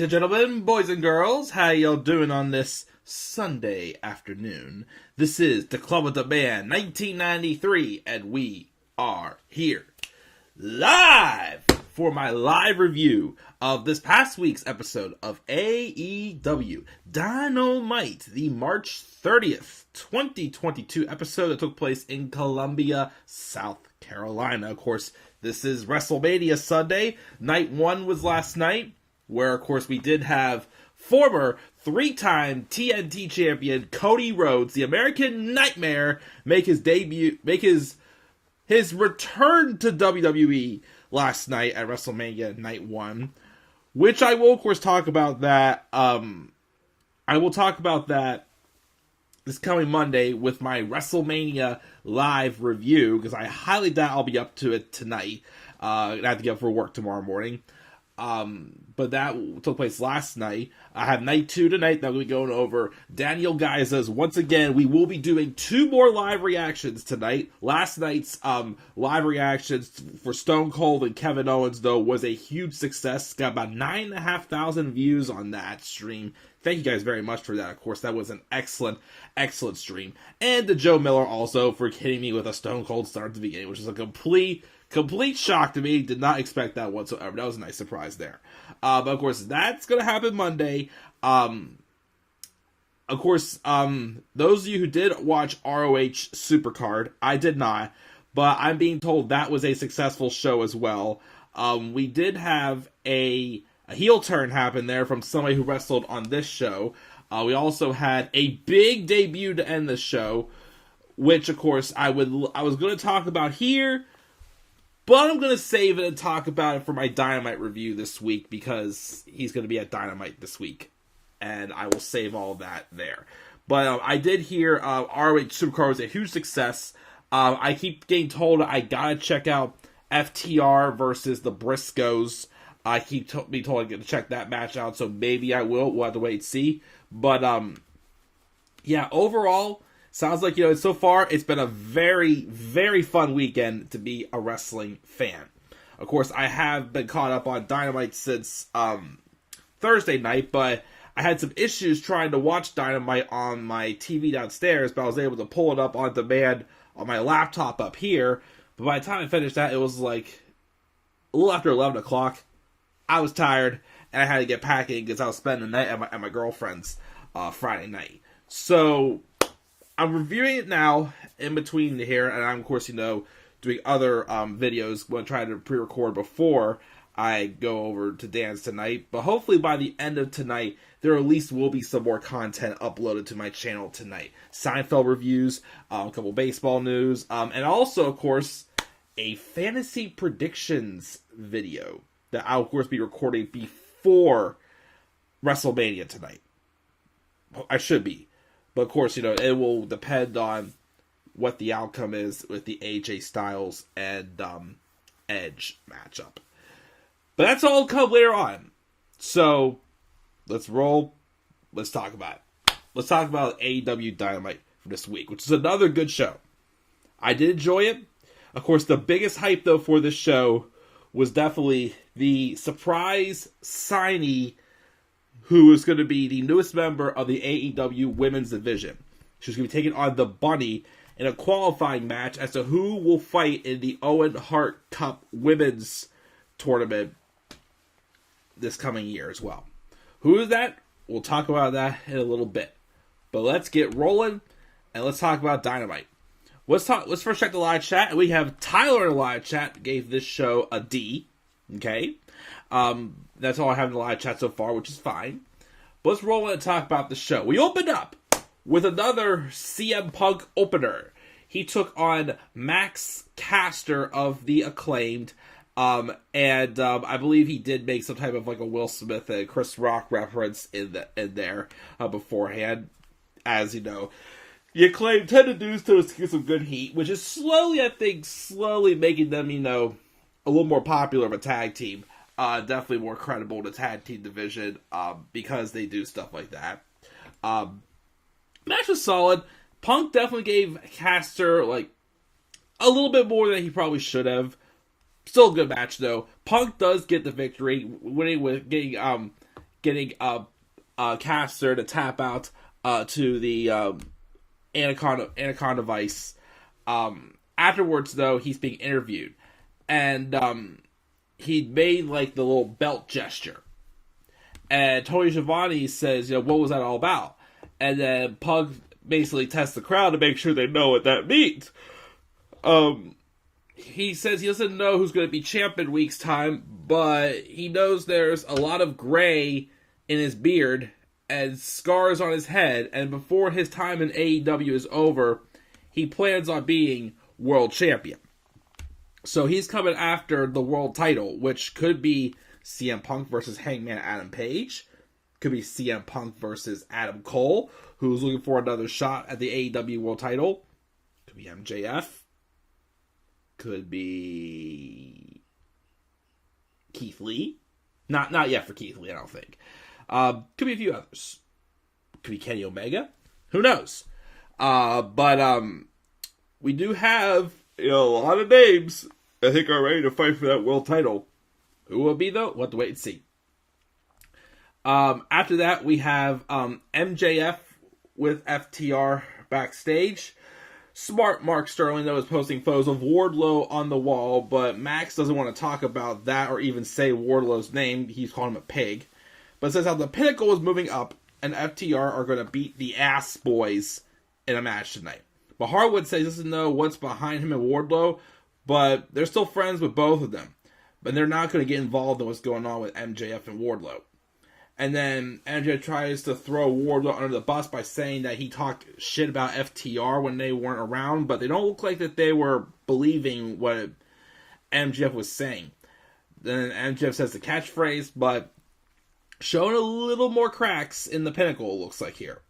Ladies and gentlemen, boys and girls, how y'all doing on this Sunday afternoon? This is the Club of the Man 1993, and we are here live for my live review of this past week's episode of AEW Dynamite, the March 30th, 2022 episode that took place in Columbia, South Carolina. Of course, this is WrestleMania Sunday. Night 1 was last night, where, of course, we did have former three-time TNT champion Cody Rhodes, the American Nightmare, make his debut, his return to WWE last night at WrestleMania Night 1, which I will, of course, talk about that. I will talk about that this coming Monday with my WrestleMania live review, because I highly doubt I'll be up to it tonight. I have to get up for work tomorrow morning. But that took place last night. I have night 2 tonight that we'll be going over. Daniel Gaiza's, once again, we will be doing 2 more live reactions tonight. Last night's live reactions for Stone Cold and Kevin Owens, though, was a huge success. Got about 9,500 views on that stream. Thank you guys very much for that. Of course, that was an excellent stream. And to Joe Miller also for hitting me with a Stone Cold start at the beginning, which is a complete shock to me. Did not expect that whatsoever. That was a nice surprise there. But of course, that's going to happen Monday. Of course, those of you who did watch ROH Supercard, I did not, but I'm being told that was a successful show as well. We did have a heel turn happen there from somebody who wrestled on this show. We also had a big debut to end the show, which of course I was going to talk about here, but I'm going to save it and talk about it for my Dynamite review this week, because he's going to be at Dynamite this week, and I will save all that there. But I did hear ROH Supercard was a huge success. I keep getting told I got to check out FTR versus the Briscoes. I keep being told I get to check that match out, so maybe I will. We'll have to wait and see. But, yeah, overall, sounds like, so far, it's been a very, very fun weekend to be a wrestling fan. Of course, I have been caught up on Dynamite since Thursday night, but I had some issues trying to watch Dynamite on my TV downstairs, but I was able to pull it up on demand on my laptop up here. But by the time I finished that, it was like a little after 11 o'clock. I was tired, and I had to get packing because I was spending the night at my girlfriend's Friday night. So I'm reviewing it now in between here, and I'm, of course, doing other videos. I'm going to try to pre-record before I go over to Dan's tonight. But hopefully by the end of tonight, there at least will be some more content uploaded to my channel tonight. Seinfeld reviews, a couple baseball news, and also, of course, a fantasy predictions video that I'll, of course, be recording before WrestleMania tonight. I should be. But, of course, it will depend on what the outcome is with the AJ Styles and Edge matchup. But that's all come later on. So, let's roll. Let's talk about it. Let's talk about AEW Dynamite for this week, which is another good show. I did enjoy it. Of course, the biggest hype, though, for this show was definitely the surprise signee who is going to be the newest member of the AEW Women's Division. She's going to be taking on the Bunny in a qualifying match as to who will fight in the Owen Hart Cup Women's Tournament this coming year as well. Who is that? We'll talk about that in a little bit. But let's get rolling, and let's talk about Dynamite. Let's first check the live chat, and we have Tyler in the live chat, gave this show a D. Okay? That's all I have in the live chat so far, which is fine. But let's roll in and talk about the show. We opened up with another CM Punk opener. He took on Max Caster of the Acclaimed, and I believe he did make some type of like a Will Smith and Chris Rock reference in there beforehand. As you know, the Acclaimed tend to do so to get some good heat, which is slowly making them, a little more popular of a tag team. Definitely more credible in the tag team division, because they do stuff like that. Match was solid. Punk definitely gave Caster, a little bit more than he probably should have. Still a good match, though. Punk does get the victory, winning with getting getting a caster to tap out to the Anaconda Vice. Afterwards, though, he's being interviewed, and he made like the little belt gesture. And Tony Schiavone says, what was that all about? And then Pug basically tests the crowd to make sure they know what that means. He says he doesn't know who's going to be champ in a week's time, but he knows there's a lot of gray in his beard and scars on his head, and before his time in AEW is over, he plans on being world champion. So he's coming after the world title, which could be CM Punk versus Hangman Adam Page. Could be CM Punk versus Adam Cole, who's looking for another shot at the AEW world title. Could be MJF. Could be Keith Lee. Not yet for Keith Lee, I don't think. Could be a few others. Could be Kenny Omega. Who knows? But we do have a lot of names I think are ready to fight for that world title. Who will it be, though? We'll have to wait and see. After that, we have MJF with FTR backstage. Smart Mark Sterling, though, is posting photos of Wardlow on the wall, but Max doesn't want to talk about that or even say Wardlow's name. He's calling him a pig. But it says how the Pinnacle is moving up, and FTR are going to beat the Ass Boys in a match tonight. But Harwood says he doesn't know what's behind him and Wardlow, but they're still friends with both of them. But they're not going to get involved in what's going on with MJF and Wardlow. And then MJF tries to throw Wardlow under the bus by saying that he talked shit about FTR when they weren't around, but they don't look like that they were believing what MJF was saying. Then MJF says the catchphrase, but showing a little more cracks in the Pinnacle, it looks like here.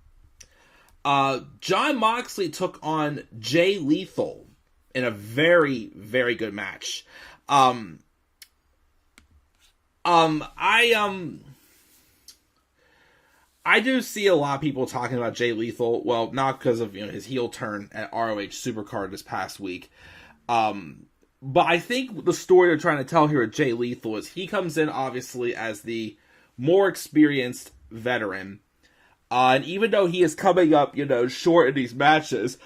Jon Moxley took on Jay Lethal in a very, very good match. I do see a lot of people talking about Jay Lethal. Well, not because of his heel turn at ROH Supercard this past week. But I think the story they're trying to tell here with Jay Lethal is he comes in obviously as the more experienced veteran. And even though he is coming up, short in these matches,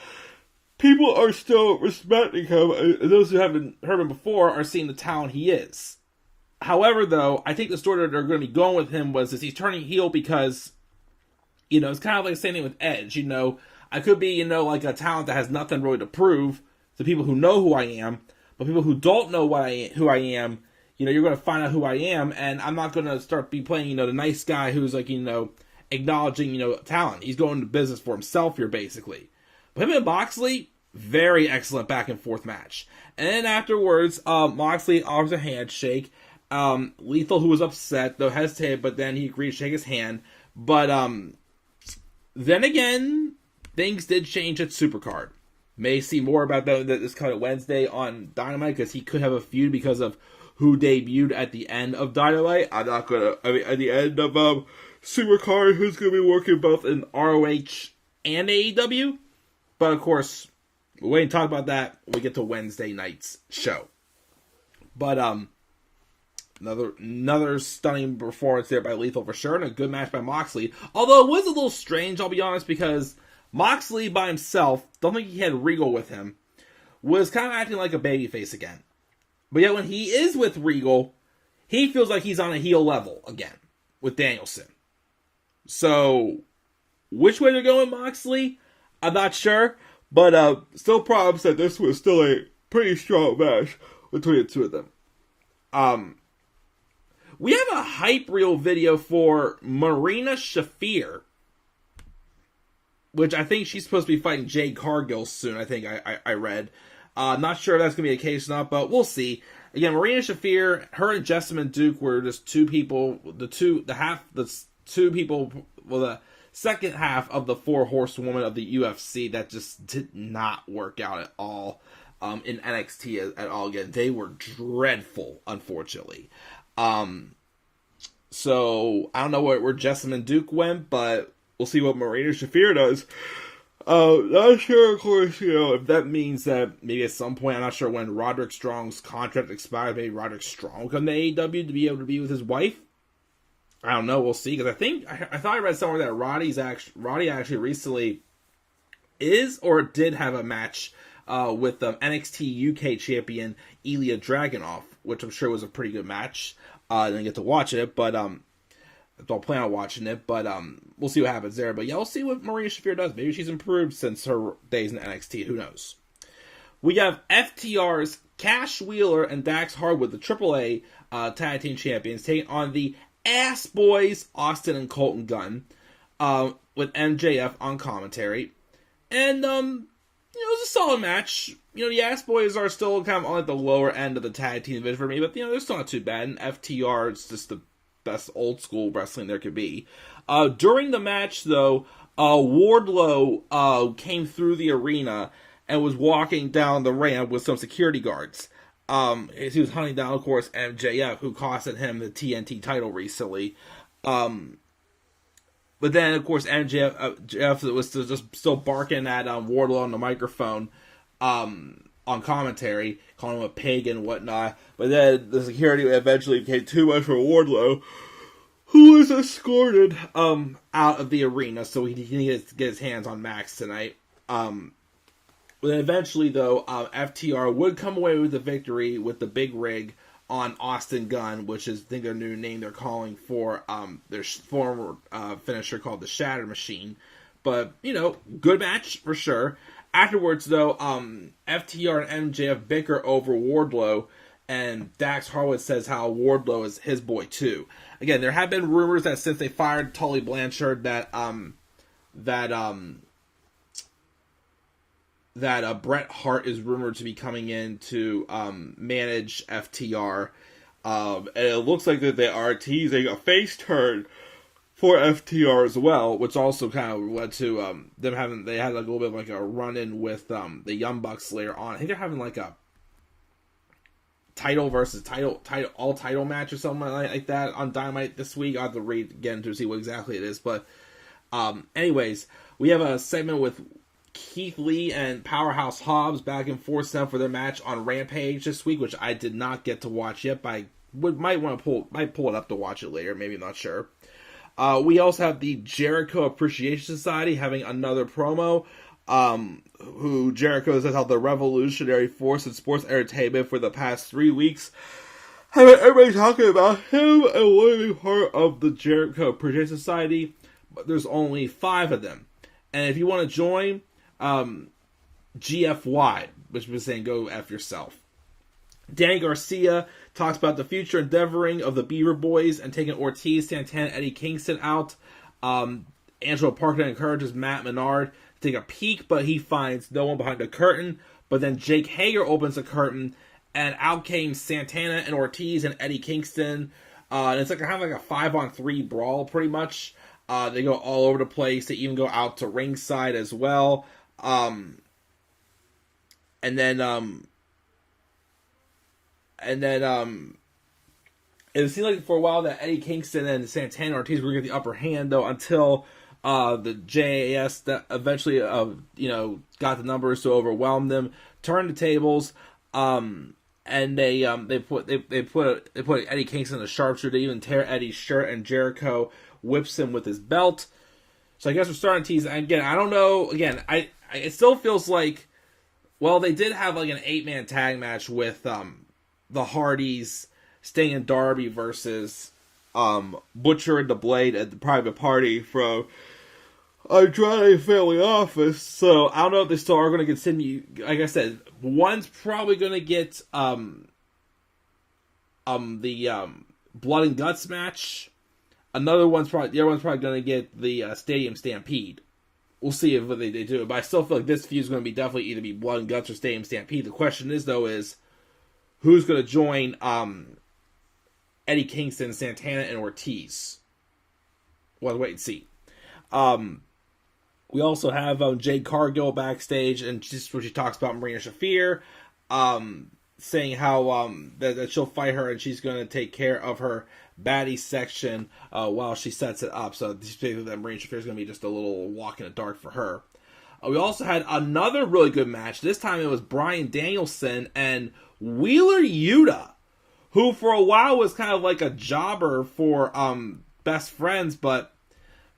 people are still respecting him. And those who haven't heard him before are seeing the talent he is. However, though, I think the story that they're going to be going with him was he's turning heel because, it's kind of like the same thing with Edge. I could be, like a talent that has nothing really to prove to people who know who I am, but people who don't know who I am, you're going to find out who I am, and I'm not going to start be playing, the nice guy who's like, acknowledging, talent. He's going to business for himself here, basically. But him and Moxley, very excellent back and forth match. And then afterwards, Moxley offers a handshake. Lethal, who was upset, though hesitated, but then he agreed to shake his hand. But then again, things did change at Supercard. May see more about that this coming Wednesday on Dynamite, because he could have a feud because of who debuted at the end of Dynamite. At the end of Supercard, who's going to be working both in ROH and AEW. But of course, we'll wait and talk about that when we get to Wednesday night's show. But another stunning performance there by Lethal for sure, and a good match by Moxley. Although it was a little strange, I'll be honest, because Moxley by himself, don't think he had Regal with him, was kind of acting like a babyface again. But yet when he is with Regal, he feels like he's on a heel level again with Danielson. So, which way they're going, Moxley? I'm not sure, but still props that this was still a pretty strong match between the two of them. We have a hype reel video for Marina Shafir, which I think she's supposed to be fighting Jade Cargill soon, I think I read. Not sure if that's going to be the case or not, but we'll see. Again, Marina Shafir, her and Jessamine Duke were just two people, the second half of the four horsewomen of the UFC that just did not work out at all in NXT at all. Again, they were dreadful, unfortunately. So I don't know where Jessamine Duke went, but we'll see what Marina Shafir does. Not sure, of course, if that means that maybe at some point, I'm not sure when Roderick Strong's contract expires, maybe Roderick Strong will come to AEW to be able to be with his wife. I don't know. We'll see. Because I thought I read somewhere that Roddy actually recently is or did have a match with NXT UK champion Ilya Dragunov, which I'm sure was a pretty good match. I didn't get to watch it, but don't plan on watching it. But we'll see what happens there. But yeah, we'll see what Marina Shafir does. Maybe she's improved since her days in NXT. Who knows? We have FTR's Cash Wheeler and Dax Harwood, the AAA tag team champions, taking on the Ass Boys, Austin and Colton Gunn, with MJF on commentary. And, it was a solid match. The Ass Boys are still kind of on like the lower end of the tag team division for me, but, they're still not too bad. And FTR is just the best old school wrestling there could be. During the match, though, Wardlow came through the arena and was walking down the ramp with some security guards. He was hunting down, of course, MJF, who costed him the TNT title recently. But then, of course, MJF was just still barking at Wardlow on the microphone on commentary, calling him a pig and whatnot. But then the security eventually became too much for Wardlow, who was escorted out of the arena so he needed to get his hands on Max tonight. But then eventually, though, FTR would come away with the victory with the big rig on Austin Gunn, which is, I think, their new name they're calling for their former finisher called the Shatter Machine. But, good match for sure. Afterwards, though, FTR and MJF bicker over Wardlow, and Dax Harwood says how Wardlow is his boy, too. Again, there have been rumors that since they fired Tully Blanchard that Bret Hart is rumored to be coming in to manage FTR. And it looks like that they are teasing a face turn for FTR as well, which also kind of led to they had like a little bit of like a run-in with the Young Bucks later on. I think they're having like a title versus title match or something like that on Dynamite this week. I'll have to read again to see what exactly it is. But anyways, we have a segment with Keith Lee and Powerhouse Hobbs back and forth for their match on Rampage this week, which I did not get to watch yet, but I might pull it up to watch it later. Maybe, I'm not sure. We also have the Jericho Appreciation Society having another promo. Who Jericho says how the revolutionary force in sports entertainment for the past 3 weeks have everybody talking about him and wanting to be part of the Jericho Appreciation Society, but there's only 5 of them. And if you want to join, GFY, which was saying go F yourself. Danny Garcia talks about the future endeavoring of the Beaver Boys and taking Ortiz, Santana, Eddie Kingston out. Angelo Parker encourages Matt Menard to take a peek, but he finds no one behind the curtain. But then Jake Hager opens the curtain, and out came Santana and Ortiz and Eddie Kingston. And it's like kind of like a 5-on-3 brawl, pretty much. They go all over the place. They even go out to ringside as well. And then it seemed like for a while that Eddie Kingston and Santana and Ortiz were going to get the upper hand, though, until the JAS that eventually got the numbers to overwhelm them, turned the tables, and they put Eddie Kingston in a sharpshooter. They even tear Eddie's shirt, and Jericho whips him with his belt. So I guess we're starting to tease. Again, I don't know. Again, it still feels like, well, they did have like an 8-man tag match with the Hardys, Sting and Darby versus Butcher and the Blade at the private party from Andrade Family Office. So I don't know if they still are going to continue. Like I said, one's probably going to get the Blood and Guts match. The other one's probably going to get the Stadium Stampede. We'll see if they do it, but I still feel like this feud is going to be definitely either be Blood and Guts or Stadium Stampede. The question is, though, who's going to join Eddie Kingston, Santana, and Ortiz? We'll have to wait and see. We also have Jade Cargill backstage, and just where she talks about Marina Shafir, saying how that she'll fight her and she's going to take care of her baddie section while she sets it up. So this that Marina Shafir is going to be just a little walk in the dark for her. We also had another really good match. This time it was Bryan Danielson and Wheeler Yuta, who for a while was kind of like a jobber for best friends, but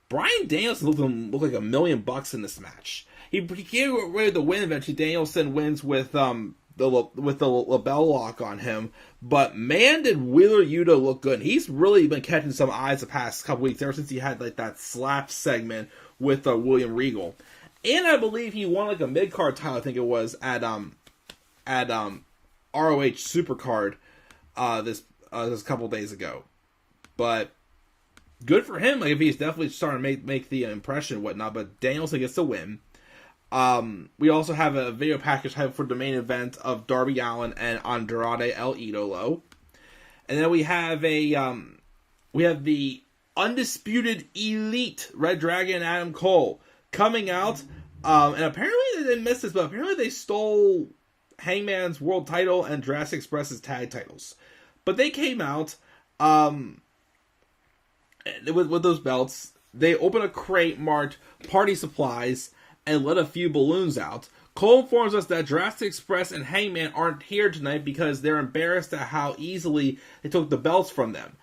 Bryan Danielson looked like $1 million in this match. He gave away the win eventually. Danielson wins with the label lock on him, but man, did Wheeler Yuta look good. He's really been catching some eyes the past couple weeks, ever since he had like that slap segment with William Regal, and I believe he won like a mid card title. I think it was at ROH Supercard this couple days ago, but good for him. Like if he's definitely starting to make the impression and whatnot. But Danielson gets the win. We also have a video package hype for the main event of Darby Allin and Andrade El Idolo. And then we have the undisputed elite Red Dragon and Adam Cole coming out. And apparently they didn't miss this, but apparently they stole Hangman's world title and Jurassic Express's tag titles. But they came out with those belts. They opened a crate marked party supplies and let a few balloons out. Cole informs us that Jurassic Express and Hangman aren't here tonight because they're embarrassed at how easily they took the belts from them.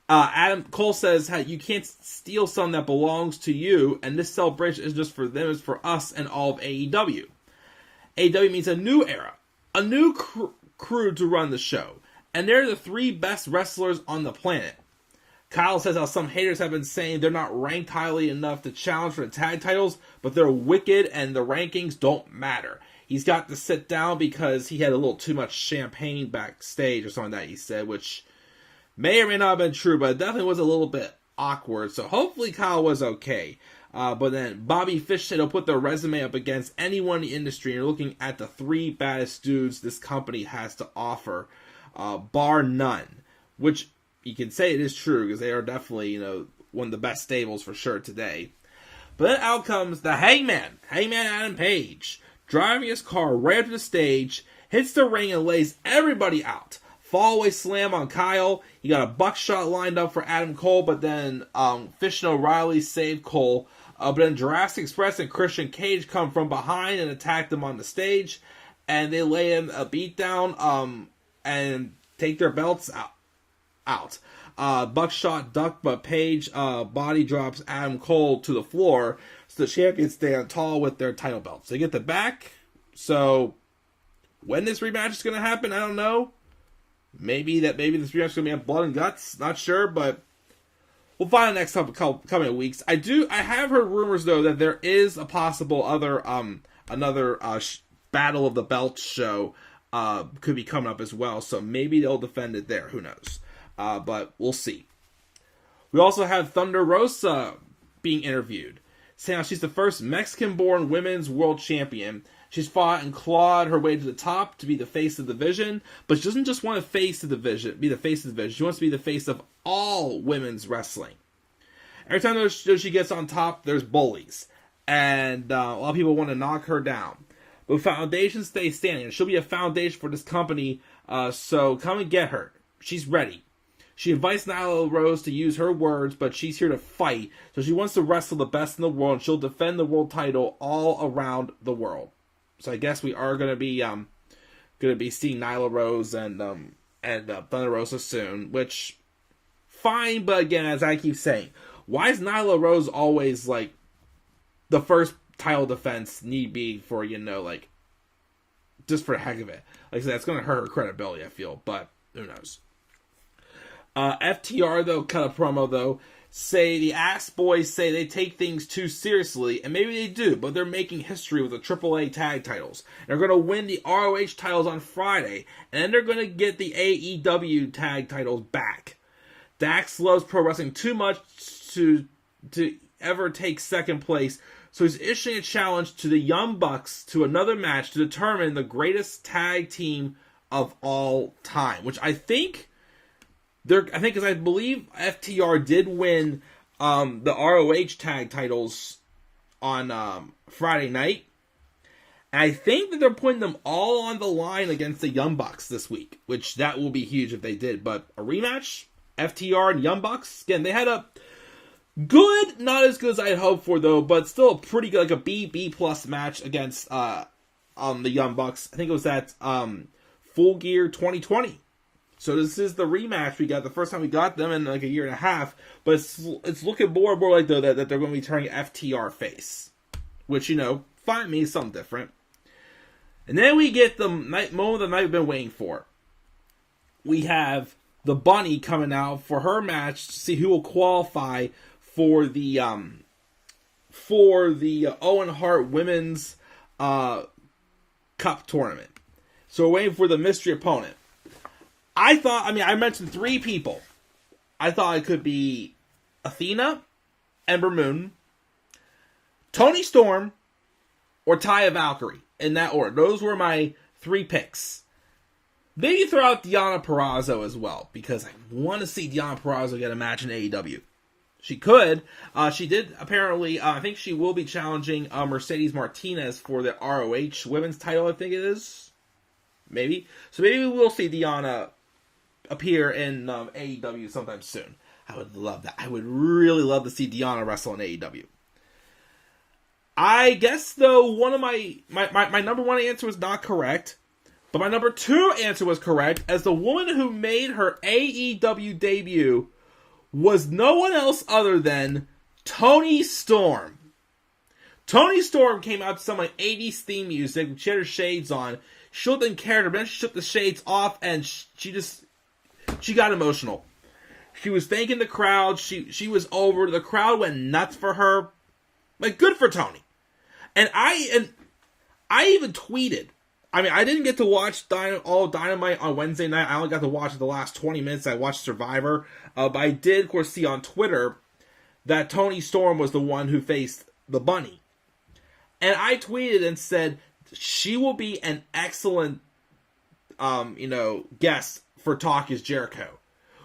Adam Cole says, hey, you can't steal something that belongs to you, and this celebration is just for them, it's for us and all of AEW. AEW means a new era, a new crew to run the show, and they're the 3 best wrestlers on the planet. Kyle says how some haters have been saying they're not ranked highly enough to challenge for the tag titles, but they're wicked and the rankings don't matter. He's got to sit down because he had a little too much champagne backstage or something that he said, which may or may not have been true, but it definitely was a little bit awkward. So hopefully Kyle was okay. But then Bobby Fish said he'll put their resume up against anyone in the industry, and you're looking at the 3 baddest dudes this company has to offer, bar none. Which you can say it is true, because they are definitely, one of the best stables for sure today. But then out comes the Hangman Adam Page, driving his car right up to the stage, hits the ring and lays everybody out. Fallaway slam on Kyle. He got a buckshot lined up for Adam Cole, but then Fish and O'Reilly saved Cole. But then Jurassic Express and Christian Cage come from behind and attack them on the stage, and they lay him a beatdown and take their belts out. Buckshot duck, but Page body drops Adam Cole to the floor, so the champions stand tall with their title belts. They get the back. So when this rematch is going to happen, I don't know. Maybe this rematch is going to be on Blood and Guts. Not sure, but we'll find the next couple coming weeks. I have heard rumors though that there is a possible another Battle of the Belts show could be coming up as well. So maybe they'll defend it there. Who knows? But we'll see. We also have Thunder Rosa being interviewed, saying how she's the first Mexican-born women's world champion. She's fought and clawed her way to the top to be the face of the division, but she doesn't just want to be the face of the division. She wants to be the face of all women's wrestling. Every time she gets on top, there's bullies, and a lot of people want to knock her down. But foundation stays standing. She'll be a foundation for this company, so come and get her. She's ready. She invites Nyla Rose to use her words, but she's here to fight. So she wants to wrestle the best in the world, and she'll defend the world title all around the world. So I guess we are going to be seeing Nyla Rose and Thunder Rosa soon, which fine. But again, as I keep saying, why is Nyla Rose always like the first title defense need be for just for the heck of it? Like I said, it's going to hurt her credibility, I feel, but who knows? FTR though cut a promo though. The Ass Boys say they take things too seriously, and maybe they do, but they're making history with the AAA tag titles. They're going to win the ROH titles on Friday, and then they're going to get the AEW tag titles back. Dax loves pro wrestling too much to ever take second place, so he's issuing a challenge to the Young Bucks to another match to determine the greatest tag team of all time, which I think because I believe FTR did win the ROH tag titles on Friday night. And I think that they're putting them all on the line against the Young Bucks this week, which that will be huge if they did. But a rematch, FTR and Young Bucks, again, they had a good, not as good as I had hoped for though, but still a pretty good, like a B+ match against the Young Bucks. I think it was at Full Gear 2020. So this is the rematch we got the first time we got them in like a year and a half. But it's looking more and more like though that they're going to be turning FTR face, which find me something different. And then we get the moment of the night we've been waiting for. We have the Bunny coming out for her match to see who will qualify for the Owen Hart Women's Cup tournament. So we're waiting for the mystery opponent. I mentioned 3 people. I thought it could be Athena, Ember Moon, Toni Storm, or Taya Valkyrie. In that order. Those were my 3 picks. Maybe throw out Deonna Purrazzo as well, because I want to see Deonna Purrazzo get a match in AEW. She could. She did, apparently, I think she will be challenging Mercedes Martinez for the ROH women's title, I think it is. Maybe. So maybe we will see Deonna appear in AEW sometime soon. I would love that. I would really love to see Deonna wrestle in AEW. I guess, though, one of my number 1 answer was not correct. But my number 2 answer was correct, as the woman who made her AEW debut was no one else other than Toni Storm. Toni Storm came out to some like 80s theme music, she had her shades on. She looked in character, but then she took the shades off, and she got emotional. She was thanking the crowd. She was over. The crowd went nuts for her. Like, good for Toni. And I even tweeted. I didn't get to watch all Dynamite on Wednesday night. I only got to watch the last 20 minutes. I watched Survivor. But I did, of course, see on Twitter that Toni Storm was the one who faced the Bunny. And I tweeted and said, she will be an excellent, guest for Talk is Jericho.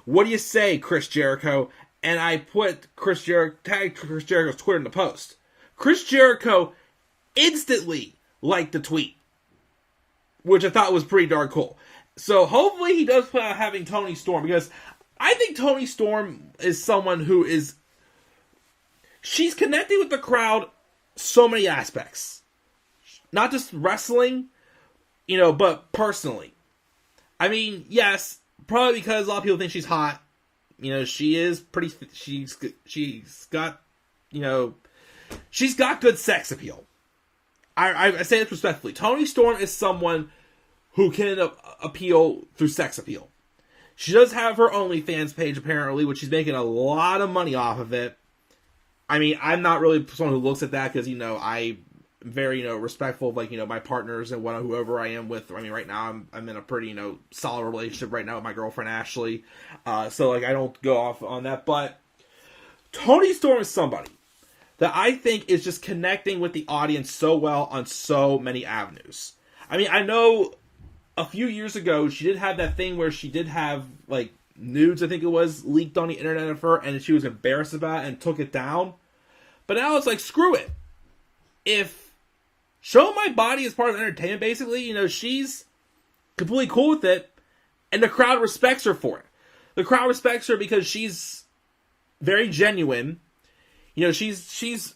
What do you say, Chris Jericho? And I put tagged Chris Jericho's Twitter in the post. Chris Jericho instantly liked the tweet, which I thought was pretty darn cool. So hopefully he does plan on having Toni Storm, because I think Toni Storm is someone who she's connecting with the crowd so many aspects. Not just wrestling, but personally. Yes, probably because a lot of people think she's hot. She is pretty, she's got good sex appeal. I say this respectfully. Toni Storm is someone who can appeal through sex appeal. She does have her OnlyFans page, apparently, which she's making a lot of money off of it. I'm not really someone who looks at that, because, I'm very, respectful of, my partners and whoever I am with. Right now, I'm in a pretty, solid relationship right now with my girlfriend, Ashley. So, I don't go off on that. But Toni Storm is somebody that I think is just connecting with the audience so well on so many avenues. I know a few years ago, she did have that thing where she did have, nudes, I think it was, leaked on the internet of her, and she was embarrassed about it and took it down. But now it's screw it. If showing my body is part of entertainment, basically, she's completely cool with it, and the crowd respects her for it. The crowd respects her because she's very genuine. She's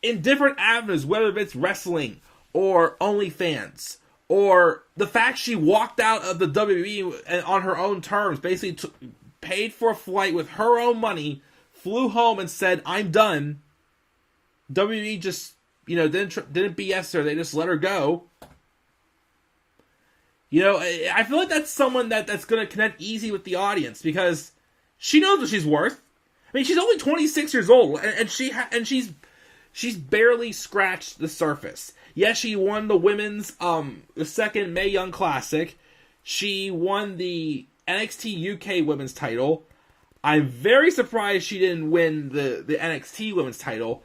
in different avenues, whether it's wrestling or OnlyFans, or the fact she walked out of the WWE on her own terms, basically paid for a flight with her own money, flew home and said, "I'm done." WWE just, didn't BS her. They just let her go. I feel like that's someone that's going to connect easy with the audience, because she knows what she's worth. She's only 26 years old, and she's barely scratched the surface. Yes, she won the women's, the second Mae Young Classic. She won the NXT UK women's title. I'm very surprised she didn't win the NXT women's title.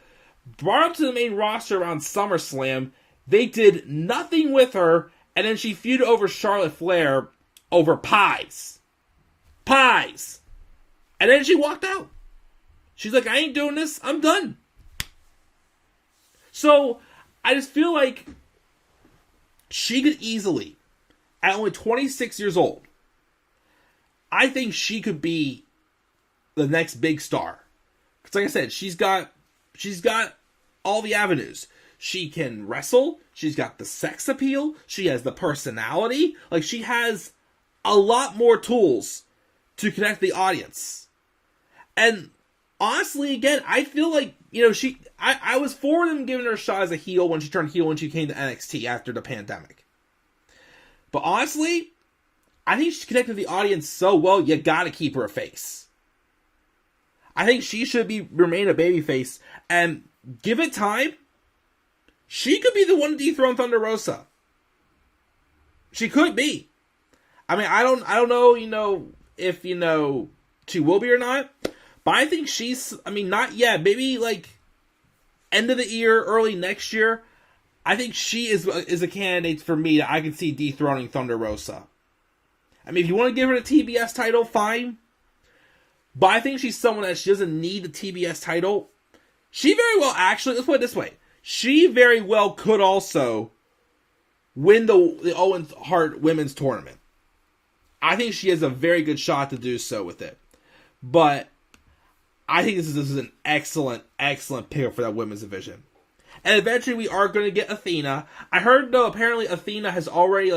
Brought up to the main roster around SummerSlam. They did nothing with her, and then she feuded over Charlotte Flair over pies. Pies! And then she walked out. She's like, "I ain't doing this. I'm done." So, I just feel like she could easily, at only 26 years old, I think she could be the next big star. Because like I said, she's got all the avenues. She can wrestle. She's got the sex appeal. She has the personality. She has a lot more tools to connect the audience. And honestly, again, I feel like, I was for them giving her a shot as a heel when she turned heel when she came to NXT after the pandemic. But honestly, I think she's connected the audience so well, you gotta keep her a face. I think she should remain a babyface, and give it time, she could be the one to dethrone Thunder Rosa. She could be. I mean, I don't know, if, she will be or not, but I think not yet, maybe, end of the year, early next year, I think she is a candidate for me that I can see dethroning Thunder Rosa. I mean, if you want to give her the TBS title, fine. But I think she's someone that she doesn't need the TBS title. She very well, actually, let's put it this way. She very well could also win the Owen Hart Women's Tournament. I think she has a very good shot to do so with it. But I think this is an excellent, excellent pickup for that women's division. And eventually we are going to get Athena. I heard, though, apparently Athena has already,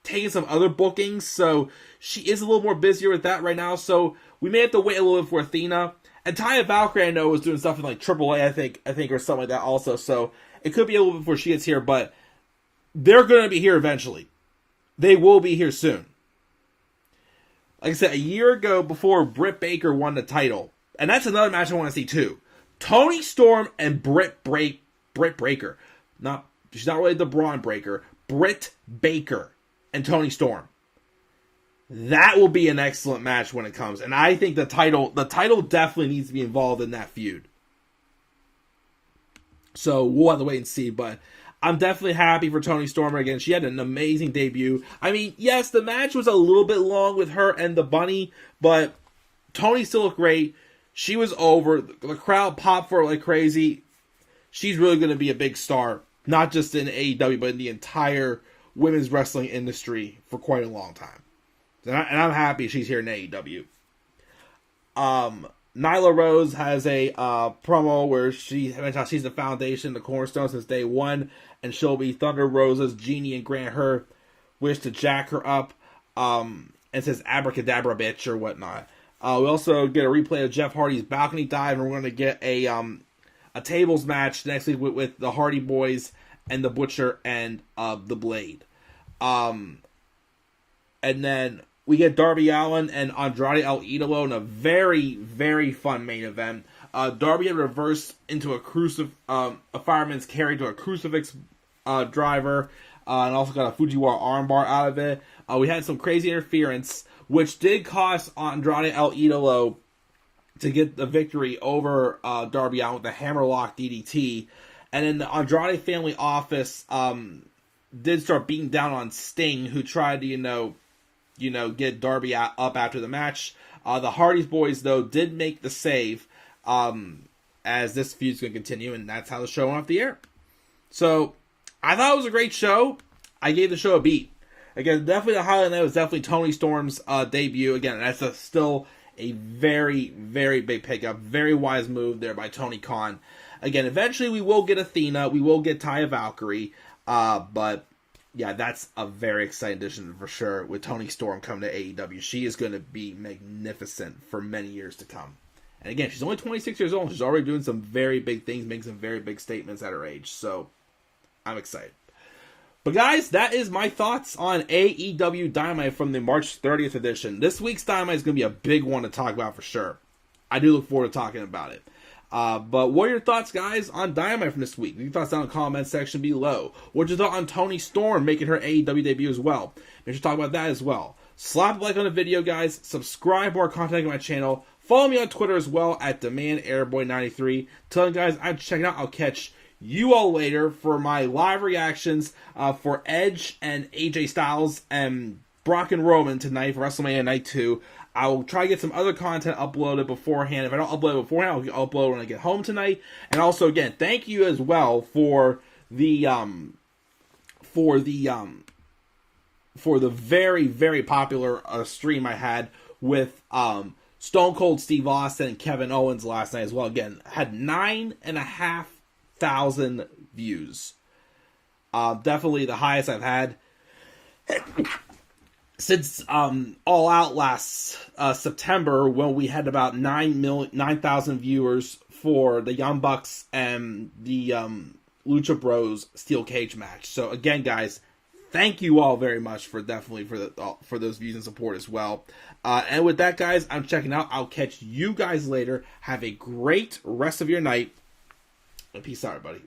taken some other bookings, so she is a little more busier with that right now, so we may have to wait a little bit for Athena. And Taya Valkyrie, I know, was doing stuff in, AAA, I think, or something like that also, so it could be a little bit before she gets here, but they're going to be here eventually. They will be here soon. Like I said, a year ago, before Britt Baker won the title, and that's another match I want to see too. Toni Storm and Britt Baker. She's not really the Braun Breaker. Britt Baker and Toni Storm. That will be an excellent match when it comes. And I think the title definitely needs to be involved in that feud. So we'll have to wait and see, but I'm definitely happy for Toni Storm again. She had an amazing debut. I mean, yes, the match was a little bit long with her and the bunny, but Toni still looked great. She was over. The crowd popped for her like crazy. She's really going to be a big star, not just in AEW, but in the entire women's wrestling industry for quite a long time. And I'm happy she's here in AEW. Nyla Rose has a promo where she mentioned how she's the foundation, the cornerstone since day one, and she'll be Thunder Rosa's genie and grant her wish to jack her up, and says abracadabra bitch or whatnot. We also get a replay of Jeff Hardy's balcony dive, and we're going to get a tables match next week with the Hardy Boys and the Butcher and the Blade. And then we get Darby Allin and Andrade El Idolo in a very, very fun main event. Darby had reversed into a fireman's carry to a crucifix driver, and also got a Fujiwara armbar out of it. We had some crazy interference, which did cost Andrade El Idolo to get the victory over Darby Allin with the hammerlock DDT. And then the Andrade family office did start beating down on Sting, who tried to, get Darby up after the match. The Hardy's boys, though, did make the save, as this feud's going to continue, and that's how the show went off the air. So, I thought it was a great show. I gave the show a beat. Again, definitely the highlight of that was definitely Toni Storm's debut. Again, that's still a very, very big pickup. Very wise move there by Tony Khan. Again, eventually we will get Athena. We will get Taya Valkyrie. But, yeah, that's a very exciting addition for sure with Toni Storm coming to AEW. She is going to be magnificent for many years to come. And again, she's only 26 years old. She's already doing some very big things, making some very big statements at her age. So, I'm excited. But guys, that is my thoughts on AEW Dynamite from the March 30th edition. This week's Dynamite is going to be a big one to talk about for sure. I do look forward to talking about it. But what are your thoughts, guys, on Dynamite from this week? Leave your thoughts down in the comment section below. What's your thought on Toni Storm making her AEW debut as well? Make sure to talk about that as well. Slap a like on the video, guys. Subscribe to our content on my channel. Follow me on Twitter as well at DemandAirboy93. Tell you guys I'm checking out. I'll catch you all later for my live reactions for Edge and AJ Styles and Brock and Roman tonight for WrestleMania Night 2. I will try to get some other content uploaded beforehand. If I don't upload it beforehand, I'll upload it when I get home tonight. And also, again, thank you as well for the very, very popular stream I had with Stone Cold Steve Austin and Kevin Owens last night as well. Again, had 9,500 views. Definitely the highest I've had since All Out last September, when we had about 9,000 viewers for the Young Bucks and the Lucha Bros Steel Cage match. So again, guys, thank you all very much for those views and support as well. And with that, guys, I'm checking out. I'll catch you guys later. Have a great rest of your night. And peace out, everybody.